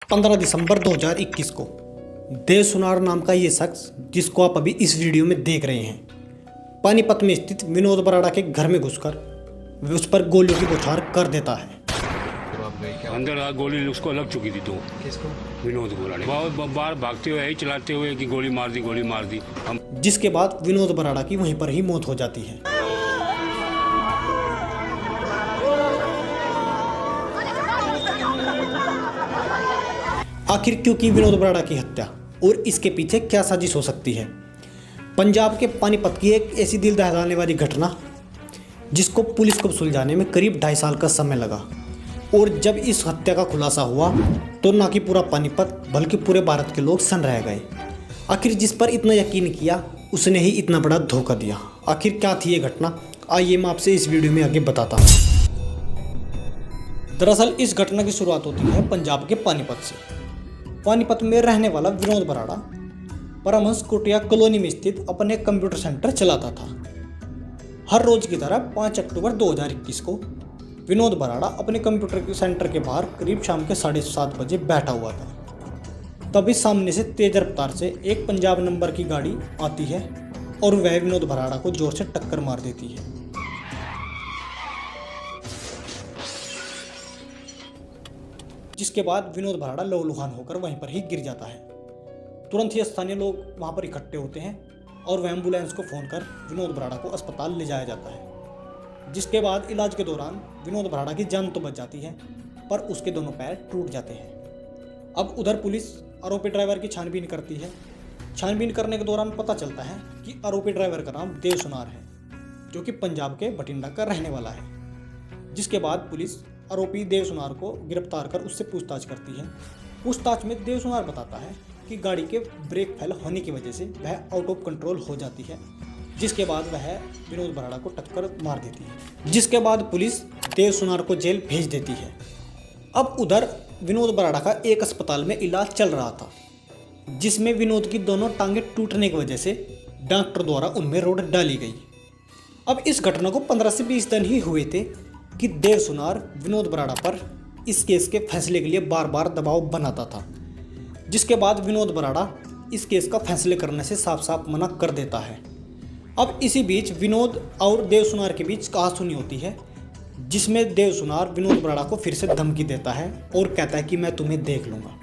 15 दिसंबर 2021 को देव सुनार नाम का ये शख्स, जिसको आप अभी इस वीडियो में देख रहे हैं, पानीपत में स्थित विनोद बराड़ा के घर में घुसकर उस पर गोलियों की बौछार कर देता है। अंदर गोली उसको लग चुकी थी। तो किसको? विनोद बराड़ा बहुत बार भागते हुए चलाते हुए कि गोली मार दी हम। जिसके बाद विनोद बराड़ा की वहीं पर ही मौत हो जाती है। आखिर क्यों की विनोद बराड़ा की हत्या और इसके पीछे क्या साजिश हो सकती है? पंजाब के पानीपत की एक ऐसी दिल दहलाने वाली घटना जिसको पुलिस को सुलझाने में करीब 2.5 साल का समय लगा, और जब इस हत्या का खुलासा हुआ तो न कि पूरा पानीपत बल्कि पूरे भारत के लोग सन रह गए। आखिर जिस पर इतना यकीन किया उसने ही इतना बड़ा धोखा दिया। आखिर क्या थी ये घटना, आइए मैं आपसे इस वीडियो में आगे बताता हूँ। दरअसल इस घटना की शुरुआत होती है पंजाब के पानीपत से। पानीपत में रहने वाला विनोद बराड़ा परमहंस कुटिया कॉलोनी में स्थित अपने कंप्यूटर सेंटर चलाता था। हर रोज की तरह 5 अक्टूबर 2021 को विनोद बराड़ा अपने कंप्यूटर सेंटर के बाहर करीब शाम के 7:30 बजे बैठा हुआ था। तभी सामने से तेज रफ्तार से एक पंजाब नंबर की गाड़ी आती है और वह विनोद बराड़ा को जोर से टक्कर मार देती है। जिसके बाद विनोद बराड़ा लहूलुहान होकर वहीं पर ही गिर जाता है। तुरंत ही स्थानीय लोग वहां पर इकट्ठे होते हैं और वह एम्बुलेंस को फोन कर विनोद बराड़ा को अस्पताल ले जाया जाता है। जिसके बाद इलाज के दौरान विनोद बराड़ा की जान तो बच जाती है, पर उसके दोनों पैर टूट जाते हैं। अब उधर पुलिस आरोपी ड्राइवर की छानबीन करती है। छानबीन करने के दौरान पता चलता है कि आरोपी ड्राइवर का नाम देव सुनार है, जो कि पंजाब के बठिंडा का रहने वाला है। जिसके बाद पुलिस आरोपी देव सुनार को गिरफ्तार कर उससे पूछताछ करती है। पूछताछ में देव सुनार बताता है कि गाड़ी के ब्रेक फेल होने की वजह से वह आउट ऑफ कंट्रोल हो जाती है, जिसके बाद वह विनोद बराड़ा को टक्कर मार देती है। जिसके बाद पुलिस देव सुनार को जेल भेज देती है। अब उधर विनोद बराड़ा का एक अस्पताल में इलाज चल रहा था, जिसमें विनोद की दोनों टांगें टूटने की वजह से डॉक्टर द्वारा उनमें रोड डाली गई। अब इस घटना को 15 से 20 दिन ही हुए थे कि देव सुनार विनोद बराड़ा पर इस केस के फैसले के लिए बार बार दबाव बनाता था। जिसके बाद विनोद बराड़ा इस केस का फैसले करने से साफ साफ मना कर देता है। अब इसी बीच विनोद और देव सुनार के बीच कहासुनी होती है, जिसमें देव सुनार विनोद बराड़ा को फिर से धमकी देता है और कहता है कि मैं तुम्हें देख लूँगा।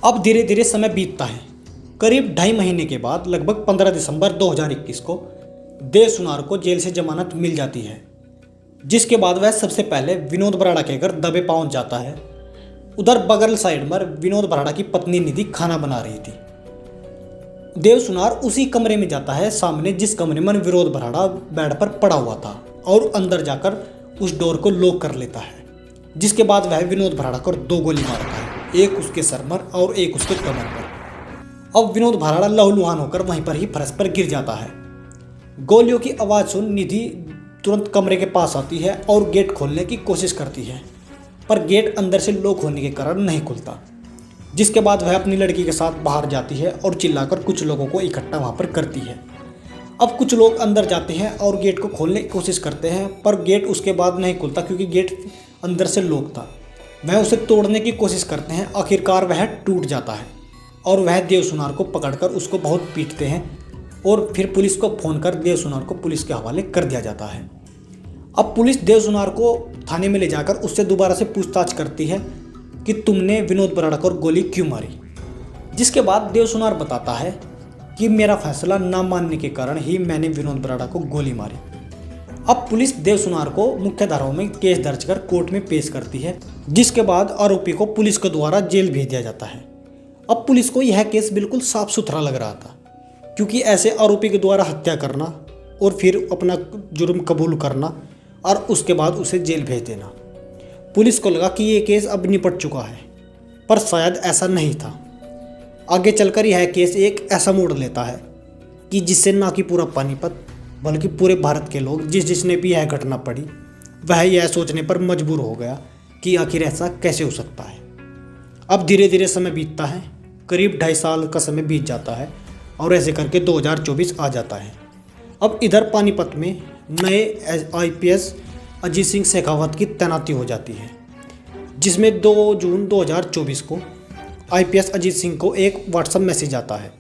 अब धीरे धीरे समय बीतता है। करीब 2.5 महीने के बाद लगभग 15 दिसंबर 2021 को देव सुनार को जेल से जमानत मिल जाती है। जिसके बाद वह सबसे पहले विनोद बराड़ा के घर दबे पहुंच जाता है। उधर बगल साइड पर विनोद बराड़ा की पत्नी निधि खाना बना रही थी। देव सुनार उसी कमरे में जाता है सामने, जिस कमरे में विनोद बराड़ा बेड पर पड़ा हुआ था, और अंदर जाकर उस डोर को लॉक कर लेता है। जिसके बाद वह विनोद बराड़ा को 2 गोली मारता है, एक उसके सर पर और एक उसके कमर पर। अब विनोद बराड़ा लहूलुहान होकर वहीं पर ही फर्श पर गिर जाता है। गोलियों की आवाज़ सुन निधि तुरंत कमरे के पास आती है और गेट खोलने की कोशिश करती है, पर गेट अंदर से लॉक होने के कारण नहीं खुलता। जिसके बाद वह अपनी लड़की के साथ बाहर जाती है और चिल्लाकर कुछ लोगों को इकट्ठा वहां पर करती है। अब कुछ लोग अंदर जाते हैं और गेट को खोलने की कोशिश करते हैं, पर गेट उसके बाद नहीं खुलता क्योंकि गेट अंदर से लॉक था। वह उसे तोड़ने की कोशिश करते हैं। आखिरकार वह टूट जाता है और वह देव सुनार को पकड़कर उसको बहुत पीटते हैं, और फिर पुलिस को फ़ोन कर देव सुनार को पुलिस के हवाले कर दिया जाता है। अब पुलिस देव सुनार को थाने में ले जाकर उससे दोबारा से पूछताछ करती है कि तुमने विनोद बराड़ा को गोली क्यों मारी। जिसके बाद देव सुनार बताता है कि मेरा फैसला ना मानने के कारण ही मैंने विनोद बराड़ा को गोली मारी। अब पुलिस देव सुनार को मुख्य धाराओं में केस दर्ज कर कोर्ट में पेश करती है। जिसके बाद आरोपी को पुलिस के द्वारा जेल भेज दिया जाता है। अब पुलिस को यह केस बिल्कुल साफ सुथरा लग रहा था, क्योंकि ऐसे आरोपी के द्वारा हत्या करना और फिर अपना जुर्म कबूल करना और उसके बाद उसे जेल भेज देना, पुलिस को लगा कि ये केस अब निपट चुका है, पर शायद ऐसा नहीं था। आगे चलकर यह केस एक ऐसा मोड़ लेता है कि जिससे ना कि पूरा पानीपत बल्कि पूरे भारत के लोग, जिसने भी यह घटना पढ़ी, वह यह सोचने पर मजबूर हो गया कि आखिर ऐसा कैसे हो सकता है। अब धीरे धीरे समय बीतता है। करीब 2.5 साल का समय बीत जाता है और ऐसे करके 2024 आ जाता है। अब इधर पानीपत में नए IPS अजीत सिंह शेखावत की तैनाती हो जाती है, जिसमें 2 जून 2024 को आईपीएस अजीत सिंह को एक व्हाट्सएप मैसेज आता है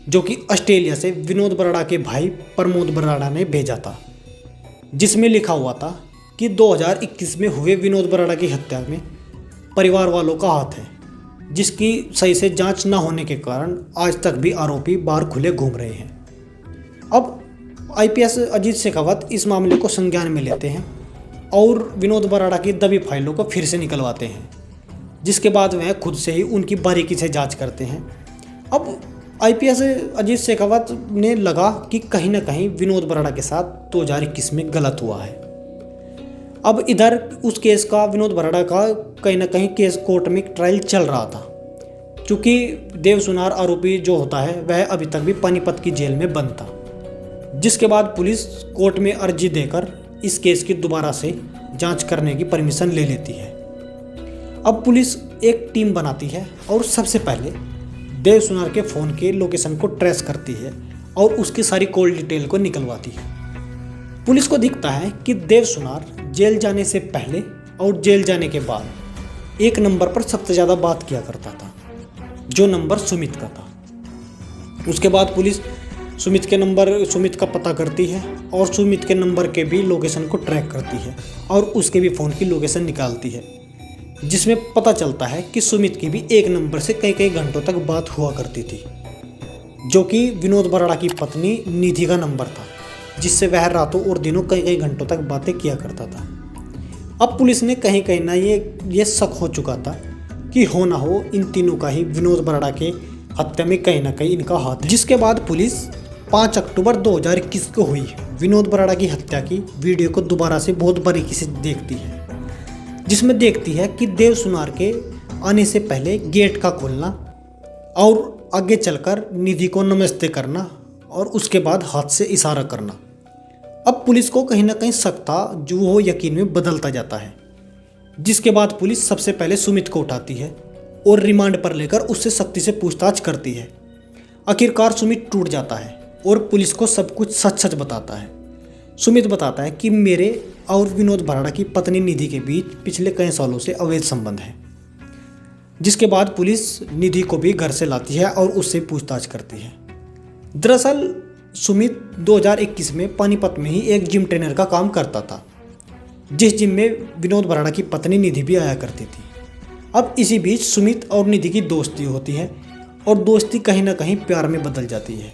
जो कि ऑस्ट्रेलिया से विनोद बराड़ा के भाई प्रमोद बराड़ा ने भेजा था, जिसमें लिखा हुआ था कि 2021 में हुए विनोद बराड़ा की हत्या में परिवार वालों का हाथ है, जिसकी सही से जांच न होने के कारण आज तक भी आरोपी बाहर खुले घूम रहे हैं। अब आईपीएस अजीत शेखावत इस मामले को संज्ञान में लेते हैं और विनोद बराड़ा की दबी फाइलों को फिर से निकलवाते हैं, जिसके बाद वह खुद से ही उनकी बारीकी से जांच करते हैं। अब आईपीएस अजीत शेखावत ने लगा कि कहीं ना कहीं विनोद बराड़ा के साथ 2021 में गलत हुआ है। अब इधर उस केस का, विनोद बराड़ा का कहीं ना कहीं केस कोर्ट में ट्रायल चल रहा था, क्योंकि देव सुनार आरोपी जो होता है वह अभी तक भी पानीपत की जेल में बंद था, जिसके बाद पुलिस कोर्ट में अर्जी देकर इस केस की दोबारा से जांच करने की परमिशन ले लेती है। अब पुलिस एक टीम बनाती है और सबसे पहले देव सुनार के फ़ोन के लोकेशन को ट्रेस करती है और उसकी सारी कॉल डिटेल को निकलवाती है। पुलिस को दिखता है कि देव सुनार जेल जाने से पहले और जेल जाने के बाद एक नंबर पर सबसे ज़्यादा बात किया करता था, जो नंबर सुमित का था। उसके बाद पुलिस सुमित का पता करती है और सुमित के नंबर के भी लोकेशन को ट्रैक करती है और उसके भी फ़ोन की लोकेशन निकालती है, जिसमें पता चलता है कि सुमित की भी एक नंबर से कई कई घंटों तक बात हुआ करती थी, जो कि विनोद बराड़ा की पत्नी निधि का नंबर था, जिससे वह रातों और दिनों कई कई घंटों तक बातें किया करता था। अब पुलिस ने कहीं कहीं ना ये शक हो चुका था कि हो ना हो इन तीनों का ही विनोद बराड़ा के हत्या में कहीं ना कहीं इनका हाथ है। जिसके बाद पुलिस 5 अक्टूबर 2021 को हुई विनोद बराड़ा की हत्या की वीडियो को दोबारा से बहुत बारीकी से देखती है, जिसमें देखती है कि देव सुनार के आने से पहले गेट का खोलना और आगे चलकर निधि को नमस्ते करना और उसके बाद हाथ से इशारा करना। अब पुलिस को कहीं ना कहीं शक था, जो वो यकीन में बदलता जाता है। जिसके बाद पुलिस सबसे पहले सुमित को उठाती है और रिमांड पर लेकर उससे सख्ती से पूछताछ करती है। आखिरकार सुमित टूट जाता है और पुलिस को सब कुछ सच सच बताता है। सुमित बताता है कि मेरे और विनोद बराड़ा की पत्नी निधि के बीच पिछले कई सालों से अवैध संबंध है। जिसके बाद पुलिस निधि को भी घर से लाती है और उससे पूछताछ करती है। दरअसल सुमित 2021 में पानीपत में ही एक जिम ट्रेनर का काम करता था, जिस जिम में विनोद बराड़ा की पत्नी निधि भी आया करती थी। अब इसी बीच सुमित और निधि की दोस्ती होती है और दोस्ती कहीं ना कहीं प्यार में बदल जाती है।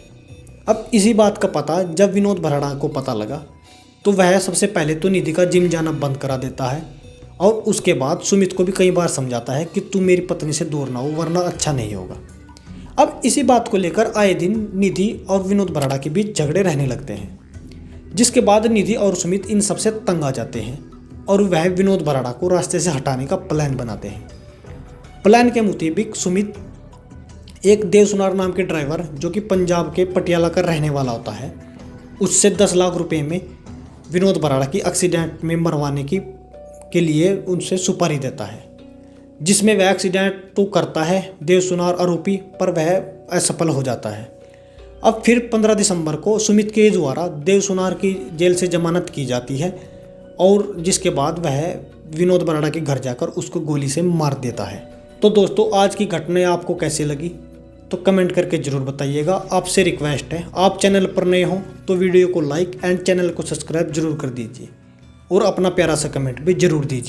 अब इसी बात का पता जब विनोद बराड़ा को पता लगा तो वह सबसे पहले तो निधि का जिम जाना बंद करा देता है और उसके बाद सुमित को भी कई बार समझाता है कि तू मेरी पत्नी से दूर ना हो, वरना अच्छा नहीं होगा। अब इसी बात को लेकर आए दिन निधि और विनोद बराड़ा के बीच झगड़े रहने लगते हैं, जिसके बाद निधि और सुमित इन सबसे तंग आ जाते हैं और वह विनोद बराड़ा को रास्ते से हटाने का प्लान बनाते हैं। प्लान के मुताबिक सुमित एक देव सुनार नाम के ड्राइवर, जो कि पंजाब के पटियाला का रहने वाला होता है, उससे 10 लाख रुपए में विनोद बराड़ा की एक्सीडेंट में मरवाने के लिए उनसे सुपारी देता है, जिसमें वह एक्सीडेंट तो करता है देव सुनार आरोपी, पर वह असफल हो जाता है। अब फिर 15 दिसंबर को सुमित के द्वारा देव सुनार की जेल से जमानत की जाती है और जिसके बाद वह विनोद बराड़ा के घर जाकर उसको गोली से मार देता है। तो दोस्तों, आज की घटना आपको कैसी लगी तो कमेंट करके ज़रूर बताइएगा। आपसे रिक्वेस्ट है, आप चैनल पर नए हो तो वीडियो को लाइक एंड चैनल को सब्सक्राइब जरूर कर दीजिए और अपना प्यारा सा कमेंट भी जरूर दीजिए।